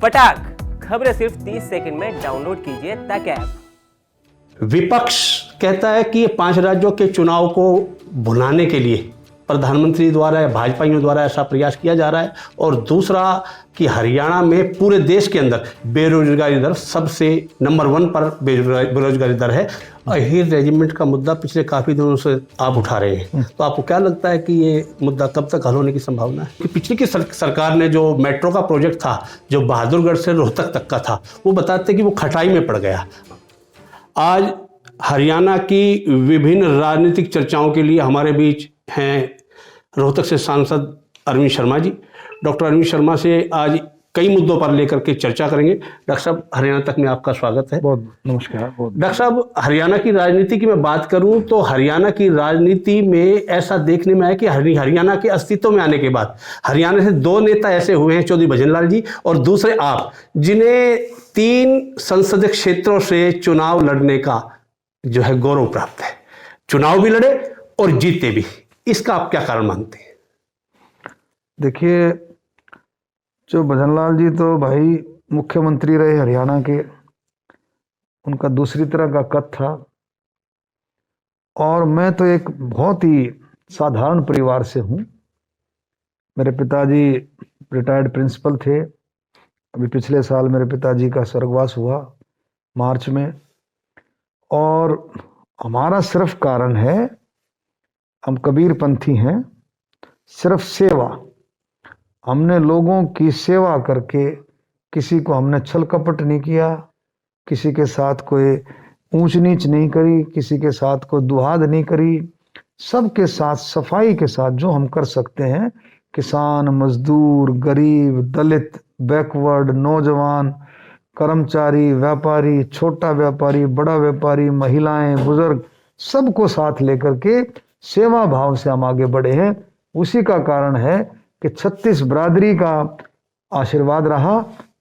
फटाक खबरें सिर्फ 30 सेकंड में डाउनलोड कीजिए तक ऐप। विपक्ष कहता है कि ये 5 राज्यों के चुनाव को भुनाने के लिए प्रधानमंत्री द्वारा या भाजपाइयों द्वारा ऐसा प्रयास किया जा रहा है, और दूसरा कि हरियाणा में पूरे देश के अंदर बेरोजगारी दर सबसे नंबर 1 पर बेरोजगारी दर है। अहीर रेजिमेंट का मुद्दा पिछले काफ़ी दिनों से आप उठा रहे हैं, तो आपको क्या लगता है कि ये मुद्दा कब तक हल होने की संभावना है? कि पिछली की सरकार ने जो मेट्रो का प्रोजेक्ट था, जो बहादुरगढ़ से रोहतक तक का था, वो बताते कि वो खटाई में पड़ गया। आज हरियाणा की विभिन्न राजनीतिक चर्चाओं के लिए हमारे बीच हैं रोहतक से सांसद अरविंद शर्मा जी। डॉक्टर अरविंद शर्मा से आज कई मुद्दों पर लेकर के चर्चा करेंगे। डॉक्टर साहब, हरियाणा तक में आपका स्वागत है। बहुत नमस्कार। डॉक्टर साहब, हरियाणा की राजनीति की मैं बात करूं तो हरियाणा की राजनीति में ऐसा देखने में आया कि हरियाणा के अस्तित्व में आने के बाद हरियाणा से 2 नेता ऐसे हुए हैं, चौधरी भजनलाल जी और दूसरे आप, जिन्हें 3 संसदीय क्षेत्रों से चुनाव लड़ने का जो है गौरव प्राप्त है। चुनाव भी लड़े और जीते भी। इसका आप क्या कारण मानते हैं? देखिए, जो भजनलाल जी तो भाई मुख्यमंत्री रहे हरियाणा के, उनका दूसरी तरह का कद था, और मैं तो एक बहुत ही साधारण परिवार से हूँ। मेरे पिताजी रिटायर्ड प्रिंसिपल थे। अभी पिछले साल मेरे पिताजी का स्वर्गवास हुआ मार्च में, और हमारा सिर्फ कारण है, हम कबीरपंथी हैं, सिर्फ सेवा। हमने लोगों की सेवा करके, किसी को हमने छल कपट नहीं किया, किसी के साथ कोई ऊंच नीच नहीं करी, किसी के साथ कोई दुहाद नहीं करी। सबके साथ सफाई के साथ जो हम कर सकते हैं, किसान, मजदूर, गरीब, दलित, बैकवर्ड, नौजवान, कर्मचारी, व्यापारी, छोटा व्यापारी, बड़ा व्यापारी, महिलाएं, बुजुर्ग, सबको साथ लेकर के सेवा भाव से हम आगे बढ़े हैं। उसी का कारण है कि 36 बरादरी का आशीर्वाद रहा,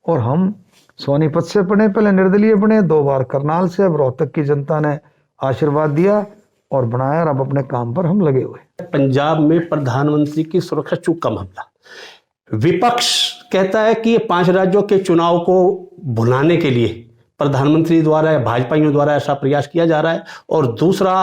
और हम सोनीपत से बने, पहले निर्दलीय बने, 2 बार करनाल से, अब रोहतक की जनता ने आशीर्वाद दिया और बनाया, और अब अपने काम पर हम लगे हुए। पंजाब में प्रधानमंत्री की सुरक्षा चूक का मामला, विपक्ष कहता है कि ये 5 राज्यों के चुनाव को भुनाने के लिए प्रधानमंत्री द्वारा या भाजपाइयों द्वारा ऐसा प्रयास किया जा रहा है, और दूसरा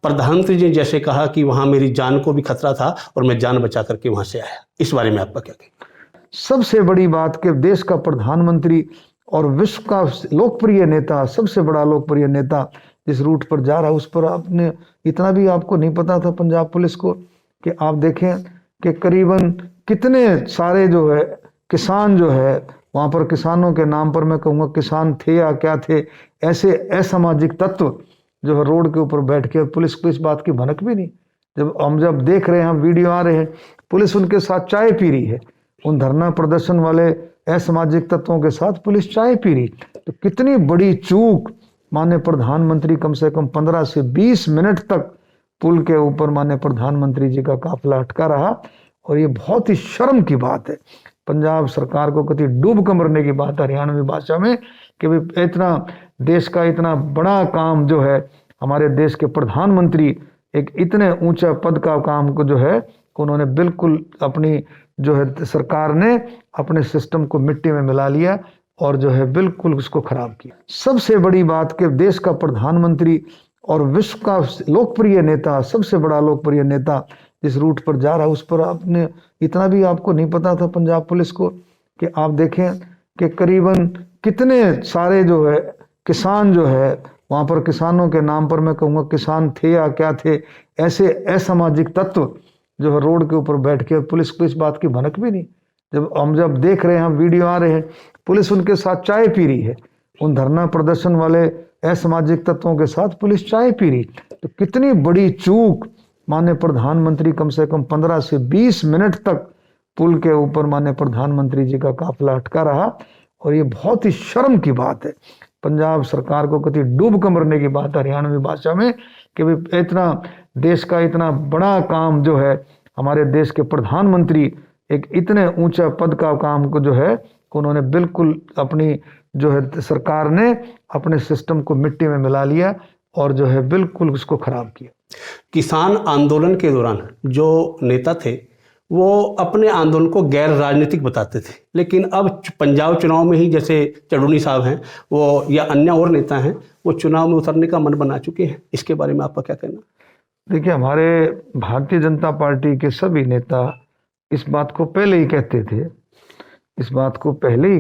प्रधानमंत्री जी जैसे कहा कि वहां मेरी जान को भी खतरा था और मैं जान बचा करके वहां से आया। इस बारे में आपका क्या कहना? सबसे बड़ी बात कि देश का प्रधानमंत्री और विश्व का लोकप्रिय नेता, सबसे बड़ा लोकप्रिय नेता जिस रूट पर जा रहा है, उस पर आपने इतना भी आपको नहीं पता था पंजाब पुलिस को, कि आप देखें कि करीबन कितने सारे जो है किसान जो है वहाँ पर, किसानों के नाम पर, मैं कहूँगा किसान थे या क्या थे, ऐसे असामाजिक तत्व जो है रोड के ऊपर बैठ के, पुलिस को इस बात की भनक भी नहीं। जब देख रहे हैं, हम वीडियो आ रहे हैं, पुलिस उनके साथ चाय पी रही है, उन धरना प्रदर्शन वाले असामाजिक तत्वों के साथ पुलिस चाय पी रही। तो कितनी बड़ी चूक। माननीय प्रधानमंत्री कम से कम 15 से 20 मिनट तक पुल के ऊपर माननीय प्रधानमंत्री जी का काफिला अटका रहा, और ये बहुत ही शर्म की बात है। पंजाब सरकार को कति डूब कमरने की बात हरियाणवी भाषा में, कि भाई इतना देश का इतना बड़ा काम जो है, हमारे देश के प्रधानमंत्री एक इतने ऊंचा पद का काम को जो है, उन्होंने बिल्कुल अपनी जो है सरकार ने अपने सिस्टम को मिट्टी में मिला लिया, और जो है बिल्कुल उसको खराब किया। सबसे बड़ी बात कि देश का प्रधानमंत्री और विश्व का लोकप्रिय नेता, सबसे बड़ा लोकप्रिय नेता जिस रूट पर जा रहा है, उस पर आपने इतना भी आपको नहीं पता था पंजाब पुलिस को, कि आप देखें कि करीबन कितने सारे जो है किसान जो है वहाँ पर, किसानों के नाम पर, मैं कहूँगा किसान थे या क्या थे, ऐसे असामाजिक तत्व जो है रोड के ऊपर बैठ के, पुलिस को इस बात की भनक भी नहीं। जब देख रहे हैं, हम वीडियो आ रहे हैं, पुलिस उनके साथ चाय पी रही है, उन धरना प्रदर्शन वाले असामाजिक तत्वों के साथ पुलिस चाय पी रही। तो कितनी बड़ी चूक। माननीय प्रधानमंत्री कम से कम 15 से 20 मिनट तक पुल के ऊपर माननीय प्रधानमंत्री जी का काफिला अटका रहा, और ये बहुत ही शर्म की बात है। पंजाब सरकार को कति डूब कमरने की बात हरियाणवी भाषा में, कि भाई इतना देश का इतना बड़ा काम जो है, हमारे देश के प्रधानमंत्री एक इतने ऊंचा पद का काम को जो है, उन्होंने बिल्कुल अपनी जो है सरकार ने अपने सिस्टम को मिट्टी में मिला लिया, और जो है बिल्कुल उसको खराब किया। किसान आंदोलन के दौरान जो नेता थे वो अपने आंदोलन को गैर राजनीतिक बताते थे, लेकिन अब पंजाब चुनाव में ही जैसे चढ़ूनी साहब हैं वो या अन्य और नेता हैं, वो चुनाव में उतरने का मन बना चुके हैं। इसके बारे में आपका क्या कहना? देखिए, हमारे भारतीय जनता पार्टी के सभी नेता इस बात को पहले ही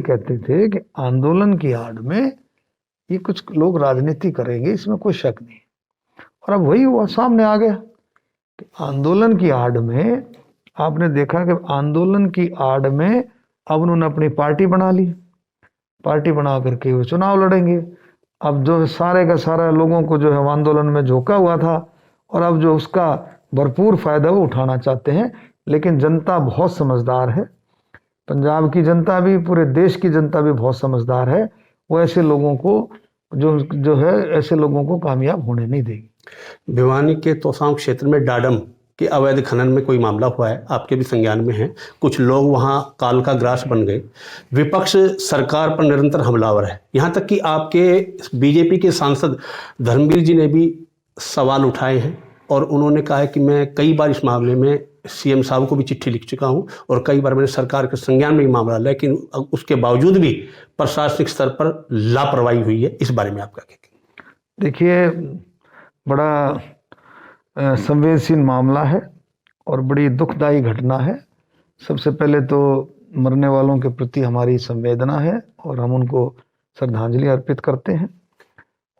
कहते थे कि आंदोलन की आड़ में ये कुछ लोग राजनीति करेंगे, इसमें कोई शक नहीं। और अब वही हुआ, सामने आ गया कि आंदोलन की आड़ में आपने देखा कि आंदोलन की आड़ में अब उन्होंने अपनी पार्टी बना ली, पार्टी बना करके वो चुनाव लड़ेंगे। अब जो सारे का सारा लोगों को जो है आंदोलन में झोंका हुआ था और अब जो उसका भरपूर फायदा वो उठाना चाहते हैं। लेकिन जनता बहुत समझदार है, पंजाब की जनता भी, पूरे देश की जनता भी बहुत समझदार है। वो ऐसे लोगों को जो है ऐसे लोगों को कामयाब होने नहीं देगी। भिवानी के तोसाम क्षेत्र में डाडम के अवैध खनन में कोई मामला हुआ है, आपके भी संज्ञान में है। कुछ लोग वहां काल का ग्रास बन गए। विपक्ष सरकार पर निरंतर हमलावर है, यहाँ तक कि आपके बीजेपी के सांसद धर्मवीर जी ने भी सवाल उठाए हैं और उन्होंने कहा है कि मैं कई बार इस मामले में सीएम साहब को भी चिट्ठी लिख चुका हूं और कई बार मैंने सरकार के संज्ञान में भी मामला, लेकिन उसके बावजूद भी प्रशासनिक स्तर पर लापरवाही हुई है। इस बारे में आपका क्या कहना? देखिए, बड़ा संवेदनशील मामला है और बड़ी दुखदायी घटना है। सबसे पहले तो मरने वालों के प्रति हमारी संवेदना है और हम उनको श्रद्धांजलि अर्पित करते हैं।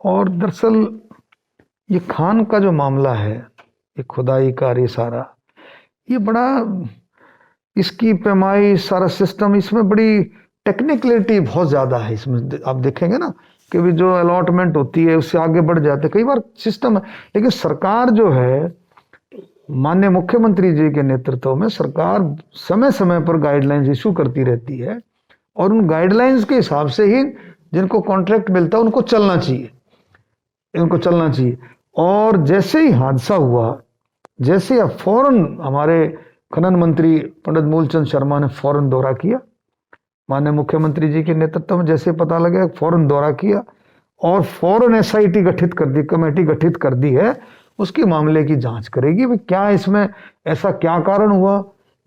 और दरअसल ये खान का जो मामला है, ये खुदाई कार्य सारा, ये बड़ा, इसकी पैमाई, सारा सिस्टम, इसमें बड़ी टेक्निकलिटी बहुत ज़्यादा है। इसमें आप देखेंगे ना कि भी जो अलॉटमेंट होती है उससे आगे बढ़ जाते, कई बार सिस्टम है। लेकिन सरकार जो है, माननीय मुख्यमंत्री जी के नेतृत्व में सरकार समय समय पर गाइडलाइंस इशू करती रहती है और उन गाइडलाइंस के हिसाब से ही जिनको कॉन्ट्रैक्ट मिलता है उनको चलना चाहिए। और जैसे ही हादसा हुआ, जैसे अब फौरन हमारे खनन मंत्री पंडित मूलचंद शर्मा ने फौरन दौरा किया, माननीय मुख्यमंत्री जी के नेतृत्व में जैसे पता लगा फौरन दौरा किया और फौरन एसआईटी गठित कर दी, कमेटी गठित कर दी है, उसके मामले की जांच करेगी। भाई क्या इसमें ऐसा क्या कारण हुआ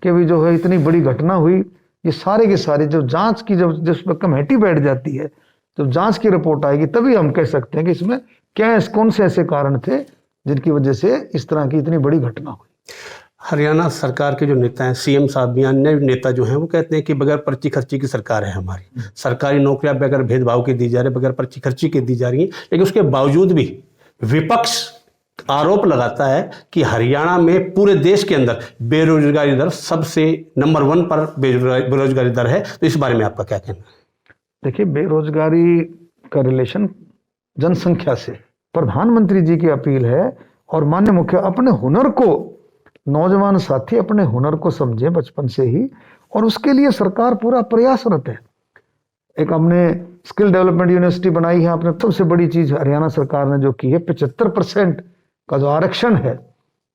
कि भी जो है इतनी बड़ी घटना हुई। ये सारे के सारे जो जांच की, जब जिस पर कमेटी बैठ जाती है, जब जांच की रिपोर्ट आएगी तभी हम कह सकते हैं कि इसमें क्या, कौन से ऐसे कारण थे जिनकी वजह से इस तरह की इतनी बड़ी घटना हुई। हरियाणा सरकार के जो नेता हैं, सीएम साहब भी, अन्य नेता जो हैं, वो कहते हैं कि बगैर पर्ची खर्ची की सरकार है हमारी। सरकारी नौकरियां बगैर भेदभाव के दी जा रही, बगैर पर्ची खर्ची के दी जा रही हैं। लेकिन उसके बावजूद भी विपक्ष आरोप लगाता है कि हरियाणा में पूरे देश के अंदर बेरोजगारी दर सबसे नंबर 1 पर बेरोजगारी दर है। तो इस बारे में आपका क्या कहना है? देखिए, बेरोजगारी का रिलेशन जनसंख्या से, प्रधानमंत्री जी की अपील है और माननीय मुख्य अपने हुनर को, नौजवान साथी अपने हुनर को समझें बचपन से ही, और उसके लिए सरकार पूरा प्रयासरत है। एक हमने स्किल डेवलपमेंट यूनिवर्सिटी बनाई है। आपने सबसे बड़ी चीज हरियाणा सरकार ने जो की है, 75% का जो आरक्षण है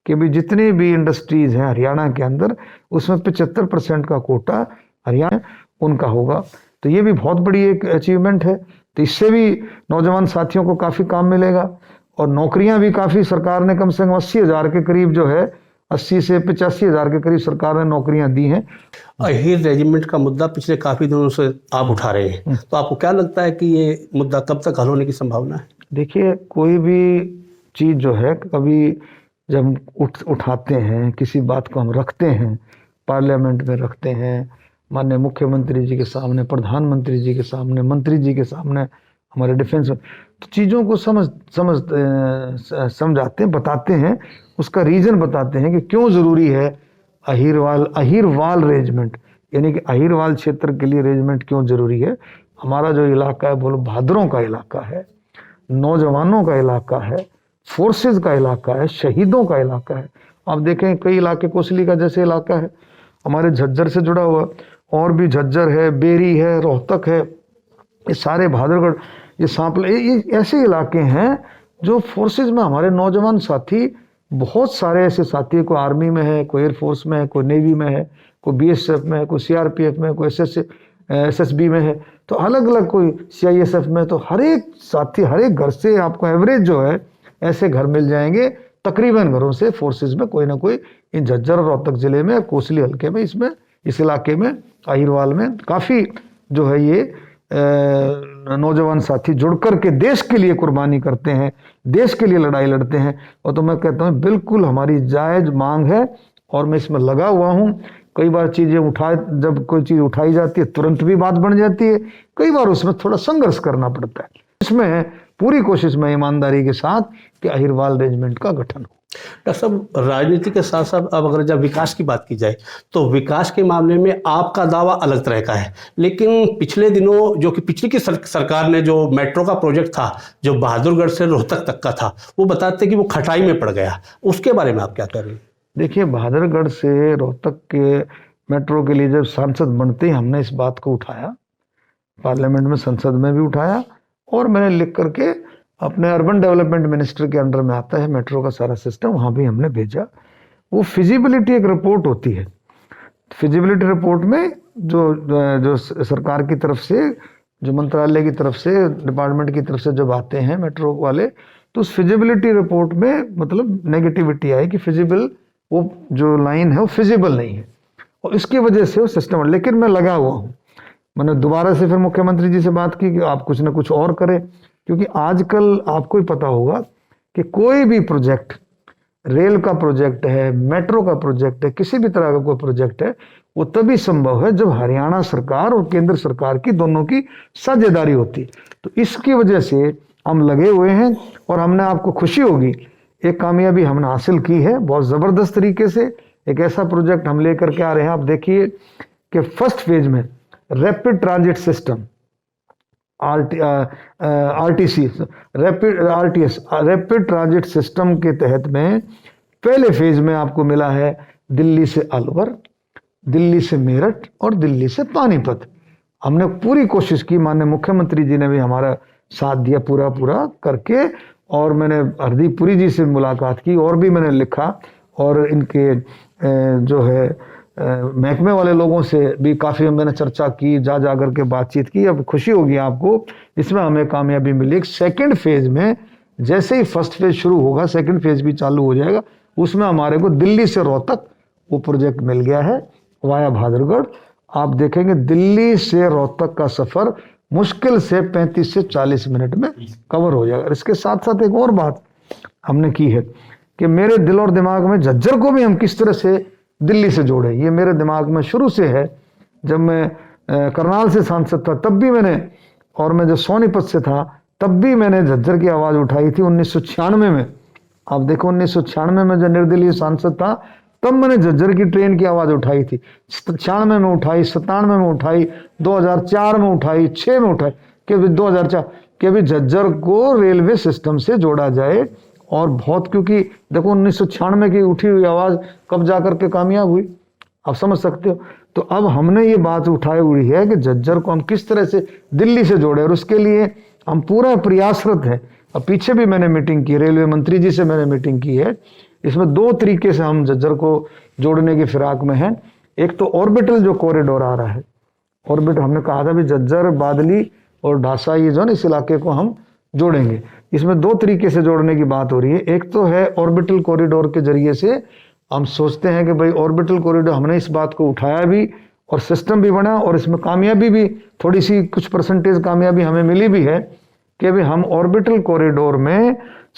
कि भी जितनी भी इंडस्ट्रीज हैं हरियाणा के अंदर, उसमें 75% का कोटा हरियाणा उनका होगा। तो ये भी बहुत बड़ी एक अचीवमेंट है। तो इससे भी नौजवान साथियों को काफी काम मिलेगा और नौकरियां भी काफी, सरकार ने कम से कम 80,000 के करीब जो है, 80 से 85,000 के करीब सरकार ने नौकरियां दी हैं। अहीर रेजिमेंट का मुद्दा पिछले काफी दिनों से आप उठा रहे हैं, तो आपको क्या लगता है कि ये मुद्दा कब तक हल होने की संभावना है? देखिए, कोई भी चीज जो है, कभी जब उठाते हैं, किसी बात को हम रखते हैं, पार्लियामेंट में रखते हैं, माननीय मुख्यमंत्री जी के सामने, प्रधानमंत्री जी के सामने, मंत्री जी के सामने, हमारे डिफेंस में, तो चीज़ों को समझाते हैं, बताते हैं, उसका रीज़न बताते हैं कि क्यों ज़रूरी है अहीरवाल रेजिमेंट, यानी कि अहीरवाल क्षेत्र के लिए रेजिमेंट क्यों ज़रूरी है। हमारा जो इलाका है, बोलो बहादुरों का इलाका है, नौजवानों का इलाका है, फोर्सेस का इलाका है, शहीदों का इलाका है। आप देखें कई इलाके, कोसली का जैसे इलाका है हमारे झज्जर से जुड़ा हुआ, और भी झज्जर है, बेरी है, रोहतक है, ये सारे बहादुरगढ़, ये सांपला, ये ऐसे इलाके हैं जो फोर्सेस में हमारे नौजवान साथी, बहुत सारे ऐसे साथी, कोई आर्मी में है, कोई एयरफोर्स में है, कोई नेवी में है, कोई बीएसएफ में है, कोई सीआरपीएफ में है, कोई एसएसबी में है, तो अलग अलग, कोई सीआईएसएफ में। तो हर एक साथी, हर एक घर से आपको एवरेज जो है ऐसे घर मिल जाएंगे तकरीबन घरों से फोर्सेस में कोई ना कोई इन झज्जर और रोहतक जिले में, कोसली हल्के में, इसमें इस इलाके में, अहिरवाल में काफ़ी जो है ये नौजवान साथी जुड़ कर के देश के लिए कुर्बानी करते हैं, देश के लिए लड़ाई लड़ते हैं। और तो मैं कहता हूँ बिल्कुल हमारी जायज मांग है और मैं इसमें लगा हुआ हूँ। कई बार जब कोई चीज़ उठाई जाती है तुरंत भी बात बन जाती है, कई बार उसमें थोड़ा संघर्ष करना पड़ता है। इसमें पूरी कोशिश में ईमानदारी के साथ कि अहिरवाल रेजिमेंट का गठन हो। डॉक्टर साहब, राजनीति के साथ साथ अब अगर जब विकास की बात की जाए तो विकास के मामले में आपका दावा अलग तरह का है, लेकिन पिछले दिनों जो कि पिछली की सरकार ने जो मेट्रो का प्रोजेक्ट था जो बहादुरगढ़ से रोहतक तक का था, वो बताते कि वो खटाई में पड़ गया। उसके बारे में आप क्या कह रहे हैं? देखिए, बहादुरगढ़ से रोहतक के मेट्रो के लिए जब सांसद बनते ही हमने इस बात को उठाया, पार्लियामेंट में, संसद में भी उठाया और मैंने लिख करके अपने अर्बन डेवलपमेंट मिनिस्टर के अंडर में आता है मेट्रो का सारा सिस्टम, वहाँ भी हमने भेजा। वो फिजिबिलिटी एक रिपोर्ट होती है, फिजिबिलिटी रिपोर्ट में जो सरकार की तरफ से, जो मंत्रालय की तरफ से, डिपार्टमेंट की तरफ से जब आते हैं मेट्रो वाले, तो उस फिजिबिलिटी रिपोर्ट में मतलब नेगेटिविटी आई कि फिजिबल, वो जो लाइन है वो फिजिबल नहीं है और इसकी वजह से वो सिस्टम। लेकिन मैं लगा हुआ हूँ, मैंने दोबारा से फिर मुख्यमंत्री जी से बात की कि आप कुछ ना कुछ और करें, क्योंकि आजकल आपको ही पता होगा कि कोई भी प्रोजेक्ट, रेल का प्रोजेक्ट है, मेट्रो का प्रोजेक्ट है, किसी भी तरह का कोई प्रोजेक्ट है, वो तभी संभव है जब हरियाणा सरकार और केंद्र सरकार की दोनों की साझेदारी होती है। तो इसकी वजह से हम लगे हुए हैं और हमने, आपको खुशी होगी, एक कामयाबी हमने हासिल की है बहुत ज़बरदस्त तरीके से। एक ऐसा प्रोजेक्ट हम लेकर के आ रहे हैं, आप देखिए कि फर्स्ट फेज में rapid transit system, RTC, rapid transit system के तहत में पहले फेज में आपको मिला है दिल्ली से अलवर, दिल्ली से मेरठ और दिल्ली से पानीपत। हमने पूरी कोशिश की, माननीय मुख्यमंत्री जी ने भी हमारा साथ दिया पूरा करके, और मैंने हरदीप पुरी जी से मुलाकात की और भी मैंने लिखा और इनके जो है महकमे वाले लोगों से भी काफ़ी मैंने चर्चा की, जा करके बातचीत की। अब खुशी होगी आपको, इसमें हमें कामयाबी मिली। एक सेकेंड फेज में, जैसे ही फर्स्ट फेज शुरू होगा सेकेंड फेज भी चालू हो जाएगा, उसमें हमारे को दिल्ली से रोहतक वो प्रोजेक्ट मिल गया है वाया बहादुरगढ़। आप देखेंगे दिल्ली से रोहतक का सफ़र मुश्किल से 35 से 40 मिनट में कवर हो जाएगा। इसके साथ साथ एक और बात हमने की है कि मेरे दिल और दिमाग में झज्जर को भी हम किस तरह से दिल्ली से जोड़े, ये मेरे दिमाग में शुरू से है। जब मैं करनाल से सांसद था तब भी मैंने, और मैं जब सोनीपत से था तब भी मैंने झज्जर की आवाज़ उठाई थी 1996 में। आप देखो 1996 में जब निर्दलीय सांसद था तब मैंने झज्जर की ट्रेन की आवाज़ उठाई थी। 96 में उठाई, 97 में उठाई, 2004 में उठाई, 6 में उठाई कि 2004 कि अभी झज्जर को रेलवे सिस्टम से जोड़ा जाए। और बहुत, क्योंकि देखो 1996 की उठी हुई आवाज़ कब जा कर के कामयाब हुई, आप समझ सकते हो। तो अब हमने ये बात उठाई हुई है कि झज्जर को हम किस तरह से दिल्ली से जोड़े, और उसके लिए हम पूरा प्रयासरत हैं। अब पीछे भी मैंने मीटिंग की, रेलवे मंत्री जी से मैंने मीटिंग की है। इसमें 2 तरीके से हम झज्जर को जोड़ने की फिराक में हैं। एक तो ऑर्बिटल जो कॉरिडोर आ रहा है, ऑर्बिट हमने कहा था भी झज्जर, बादली और ढासा, ये जो ना इस इलाके को हम जोड़ेंगे। इसमें 2 तरीके से जोड़ने की बात हो रही है। एक तो है ऑर्बिटल कॉरिडोर के जरिए से हम सोचते हैं कि भाई ऑर्बिटल कॉरिडोर, हमने इस बात को उठाया भी और सिस्टम भी बना और इसमें कामयाबी भी थोड़ी सी, कुछ परसेंटेज कामयाबी हमें मिली भी है कि भाई हम ऑर्बिटल कॉरिडोर में,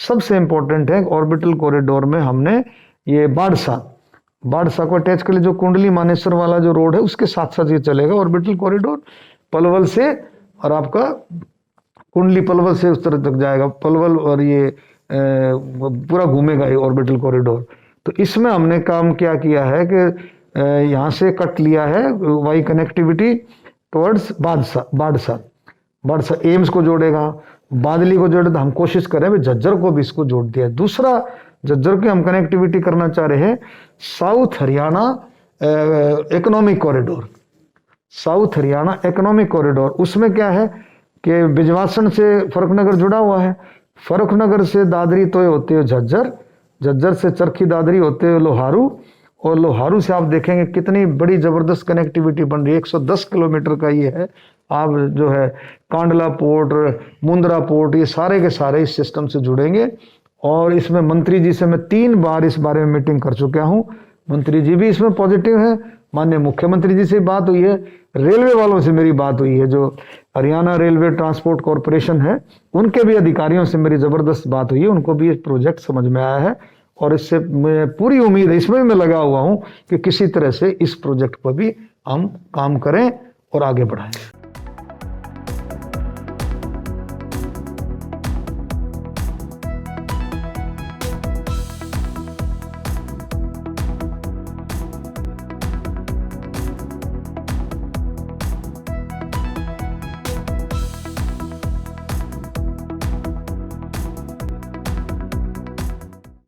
सबसे इंपॉर्टेंट है ऑर्बिटल कॉरिडोर में हमने ये बाड़सा को अटैच कर लिया। जो कुंडली मानेसर वाला जो रोड है उसके साथ साथ ये चलेगा ऑर्बिटल कॉरिडोर, पलवल से, और आपका कुंडली पलवल से उस तरह तक जाएगा, पलवल, और ये पूरा घूमेगा ये ऑर्बिटल कॉरिडोर। तो इसमें हमने काम क्या किया है कि यहाँ से कट लिया है Y connectivity towards Badsa AIIMS को जोड़ेगा, बादली को जोड़े। तो हम कोशिश करें भाई झज्जर को भी इसको जोड़ दिया। दूसरा, झज्जर की हम कनेक्टिविटी करना चाह रहे हैं south Haryana economic corridor, south Haryana economic corridor. उसमें क्या है कि बिजवासन से फर्रुखनगर जुड़ा हुआ है, फर्रुखनगर से दादरी तो होते हुए झज्जर, झज्जर से चरखी दादरी होते हुए लोहारू, और लोहारू से आप देखेंगे कितनी बड़ी ज़बरदस्त कनेक्टिविटी बन रही है। 110 किलोमीटर का ये है। आप जो है कांडला पोर्ट, मुंद्रा पोर्ट, ये सारे के सारे इस सिस्टम से जुड़ेंगे और इसमें मंत्री जी से मैं 3 बार इस बारे में मीटिंग कर चुका हूं। मंत्री जी भी इसमें पॉजिटिव है, माननीय मुख्यमंत्री जी से बात हुई है, रेलवे वालों से मेरी बात हुई है, जो हरियाणा रेलवे ट्रांसपोर्ट कॉरपोरेशन है उनके भी अधिकारियों से मेरी जबरदस्त बात हुई है, उनको भी ये प्रोजेक्ट समझ में आया है और इससे मैं पूरी उम्मीद है, इसमें मैं लगा हुआ हूं कि किसी तरह से इस प्रोजेक्ट पर भी हम काम करें और आगे बढ़ाएं।